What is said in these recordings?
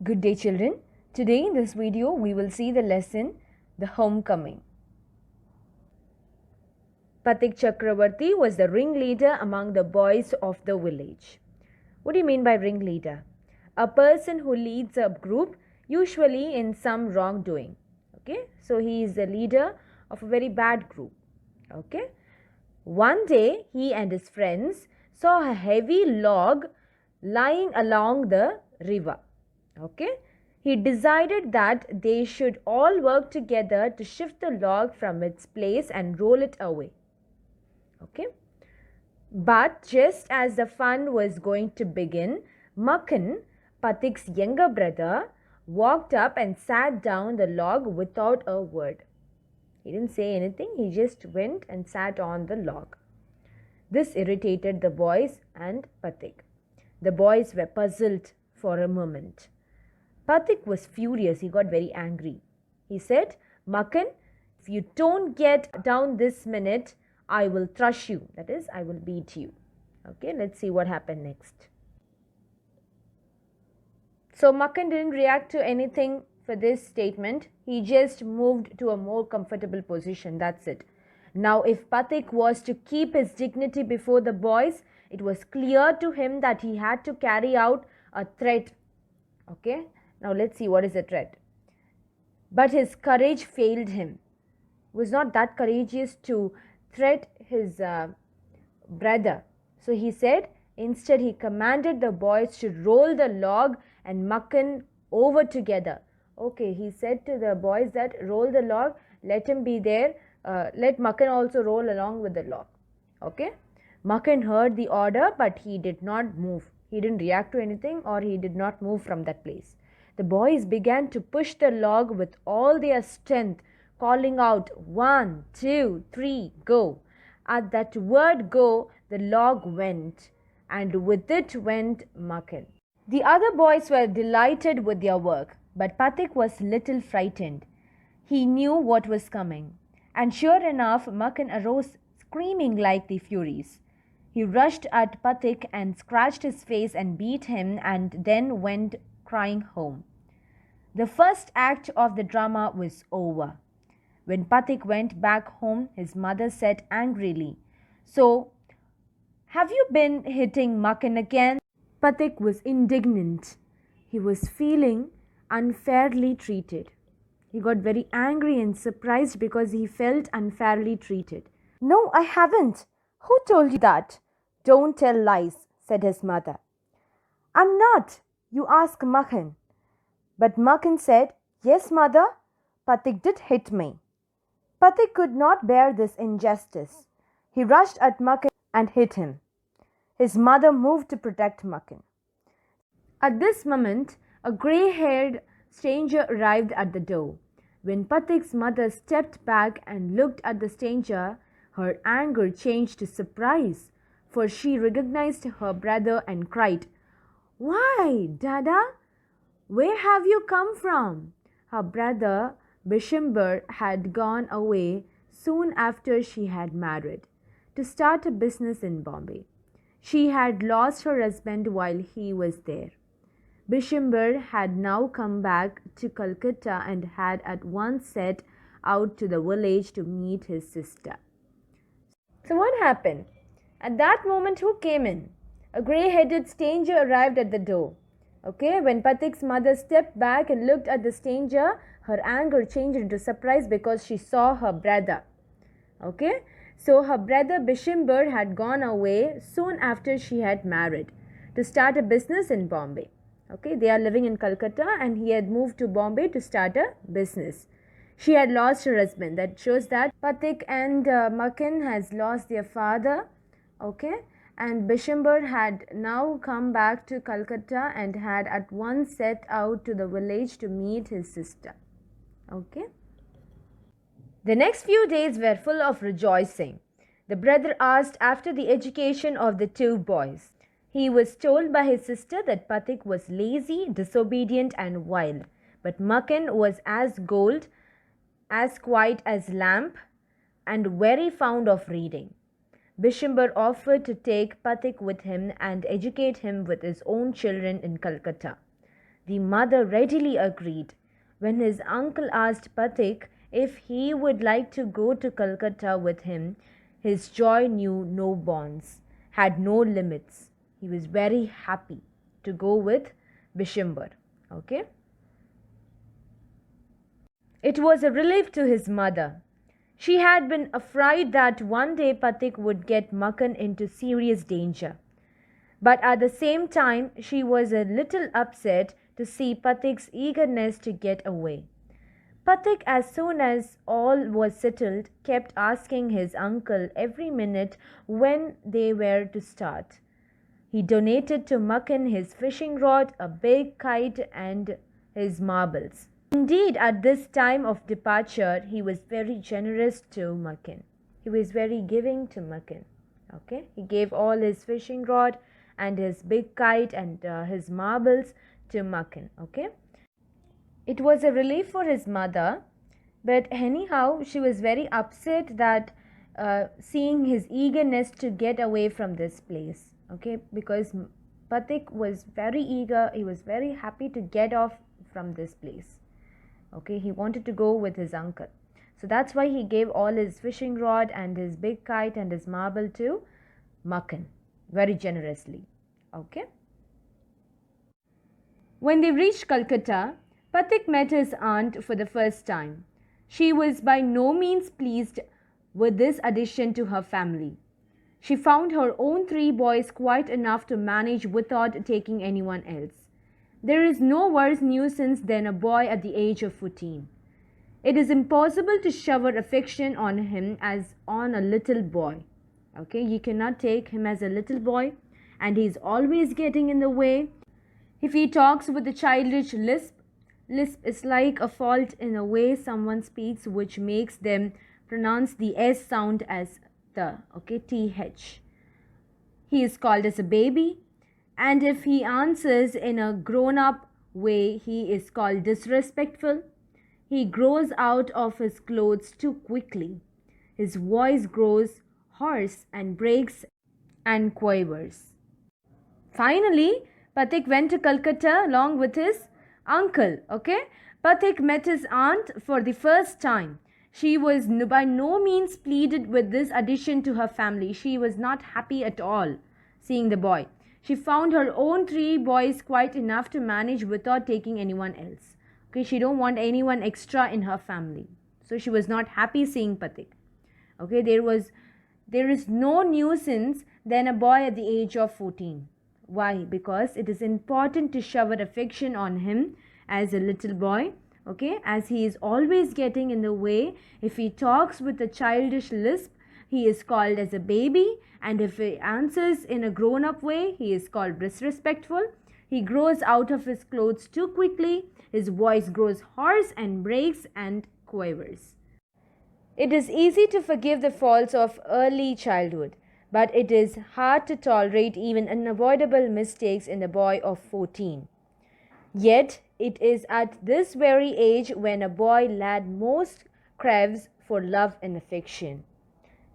Good day, children. Today in this video we will see the lesson The Homecoming. Phatik Chakravarti was the ringleader among the boys of the village. What do you mean by ringleader? A person who leads a group, usually in some wrongdoing. Okay, so he is the leader of a very bad group. Okay, one day he and his friends saw a heavy log lying along the river. Okay, he decided that they should all work together to shift the log from its place and roll it away. Okay, but just as the fun was going to begin, Makkan, Phatik's younger brother, walked up and sat down the log without a word. He didn't say anything, he just went and sat on the log. This irritated the boys and Phatik. The boys were puzzled for a moment. Phatik was furious. He got very angry. He said, Makkan, if you don't get down this minute, I will thrash you. That is, I will beat you. Okay, let's see what happened next. So Makkan didn't react to anything for this statement. He just moved to a more comfortable position. That's it. Now, if Phatik was to keep his dignity before the boys, it was clear to him that he had to carry out a threat. Okay. Now let's see what is the threat. But his courage failed him. He was not that courageous to threat his brother. So he said, instead he commanded the boys to roll the log and Makkan over together. Okay, he said to the boys that roll the log, let him be there, let Makkan also roll along with the log. Okay. Makkan heard the order, but he did not move. He didn't react to anything, or he did not move from that place. The boys began to push the log with all their strength, calling out, 1, 2, 3, go. At that word go, the log went, and with it went Makkan. The other boys were delighted with their work, but Phatik was little frightened. He knew what was coming, and sure enough, Makkan arose screaming like the Furies. He rushed at Phatik and scratched his face and beat him, and then went crying home. The first act of the drama was over. When Phatik went back home, his mother said angrily, So, have you been hitting Makkan again? Phatik was indignant. He was feeling unfairly treated. He got very angry and surprised because he felt unfairly treated. No, I haven't. Who told you that? Don't tell lies, said his mother. I'm not. You ask Makkan. But Makkan said, Yes, mother, Phatik did hit me. Phatik could not bear this injustice. He rushed at Makkan and hit him. His mother moved to protect Makkan. At this moment, a grey-haired stranger arrived at the door. When Phatik's mother stepped back and looked at the stranger, her anger changed to surprise, for she recognized her brother and cried, Why, Dada? Where have you come from? Her brother, Bishambhar, had gone away soon after she had married to start a business in Bombay. She had lost her husband while he was there. Bishambhar had now come back to Calcutta and had at once set out to the village to meet his sister. So what happened? At that moment, who came in? A grey-headed stranger arrived at the door. Okay, when Phatik's mother stepped back and looked at the stranger, her anger changed into surprise because she saw her brother. Okay, so her brother Bishambhar had gone away soon after she had married to start a business in Bombay. Okay, they are living in Calcutta and he had moved to Bombay to start a business. She had lost her husband. That shows that Phatik and Makkan has lost their father. Okay. And Bishambhar had now come back to Calcutta and had at once set out to the village to meet his sister. Okay. The next few days were full of rejoicing. The brother asked after the education of the two boys. He was told by his sister that Phatik was lazy, disobedient and wild, but Makkan was as gold, as quiet as lamp, and very fond of reading. Bishambhar offered to take Phatik with him and educate him with his own children in Calcutta. The mother readily agreed. When his uncle asked Phatik if he would like to go to Calcutta with him, his joy knew no bounds, had no limits. He was very happy to go with Bishambhar. Okay? It was a relief to his mother. She had been afraid that one day Phatik would get Makhan into serious danger. But at the same time, she was a little upset to see Phatik's eagerness to get away. Phatik, as soon as all was settled, kept asking his uncle every minute when they were to start. He donated to Makhan his fishing rod, a big kite, and his marbles. Indeed, at this time of departure, he was very generous to Makhan. He was very giving to Makhan. Okay, he gave all his fishing rod and his big kite and his marbles to Makhan. Okay, it was a relief for his mother, but anyhow, she was very upset that seeing his eagerness to get away from this place. Okay, because Phatik was very eager, he was very happy to get off from this place. Okay, he wanted to go with his uncle. So that's why he gave all his fishing rod and his big kite and his marble to Makhan very generously. Okay. When they reached Calcutta, Phatik met his aunt for the first time. She was by no means pleased with this addition to her family. She found her own 3 boys quite enough to manage without taking anyone else. There is no worse nuisance than a boy at the age of 14. It is impossible to shower affection on him as on a little boy. Okay, you cannot take him as a little boy, and he is always getting in the way. If he talks with a childish lisp is like a fault in a way someone speaks which makes them pronounce the S sound as the, okay, TH. He is called as a baby. And if he answers in a grown-up way, he is called disrespectful. He grows out of his clothes too quickly. His voice grows hoarse and breaks and quavers. Finally, Phatik went to Calcutta along with his uncle. Okay, Phatik met his aunt for the first time. She was by no means pleased with this addition to her family. She was not happy at all seeing the boy. She found her own 3 boys quite enough to manage without taking anyone else. Okay, she don't want anyone extra in her family. So she was not happy seeing Phatik. Okay, there is no nuisance than a boy at the age of 14. Why? Because it is important to shower affection on him as a little boy. Okay, as he is always getting in the way. If he talks with a childish lisp, he is called as a baby, and if he answers in a grown-up way, he is called disrespectful. He grows out of his clothes too quickly. His voice grows hoarse and breaks and quavers. It is easy to forgive the faults of early childhood, but it is hard to tolerate even unavoidable mistakes in a boy of 14. Yet, it is at this very age when a boy lad most craves for love and affection,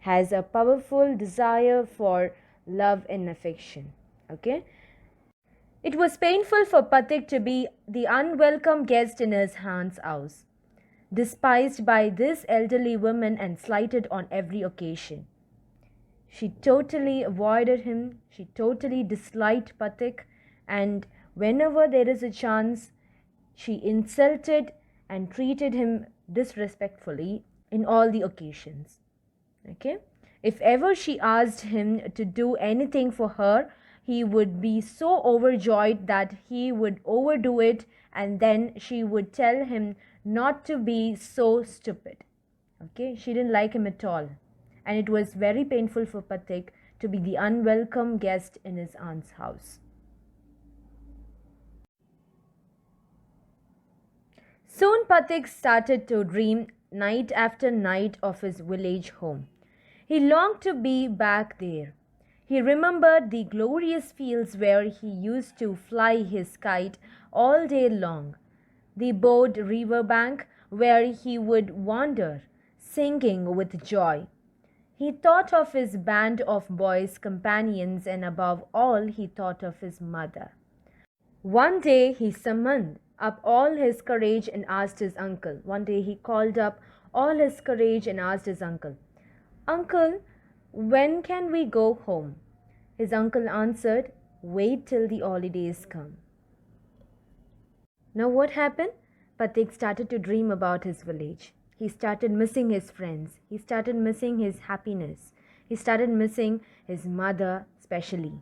has a powerful desire for love and affection. Okay? It was painful for Phatik to be the unwelcome guest in his aunt's house, despised by this elderly woman and slighted on every occasion. She totally avoided him, she totally disliked Phatik, and whenever there is a chance, she insulted and treated him disrespectfully in all the occasions. Okay? If ever she asked him to do anything for her, he would be so overjoyed that he would overdo it, and then she would tell him not to be so stupid. Okay? She didn't like him at all. And it was very painful for Phatik to be the unwelcome guest in his aunt's house. Soon Phatik started to dream night after night of his village home. He longed to be back there. He remembered the glorious fields where he used to fly his kite all day long, the broad river bank where he would wander, singing with joy. He thought of his band of boys companions, and above all he thought of his mother. One day he summoned up all his courage and asked his uncle. One day he called up all his courage and asked his uncle, "Uncle, when can we go home?" His uncle answered, "Wait till the holidays come." Now what happened? Phatik started to dream about his village. He started missing his friends. He started missing his happiness. He started missing his mother especially.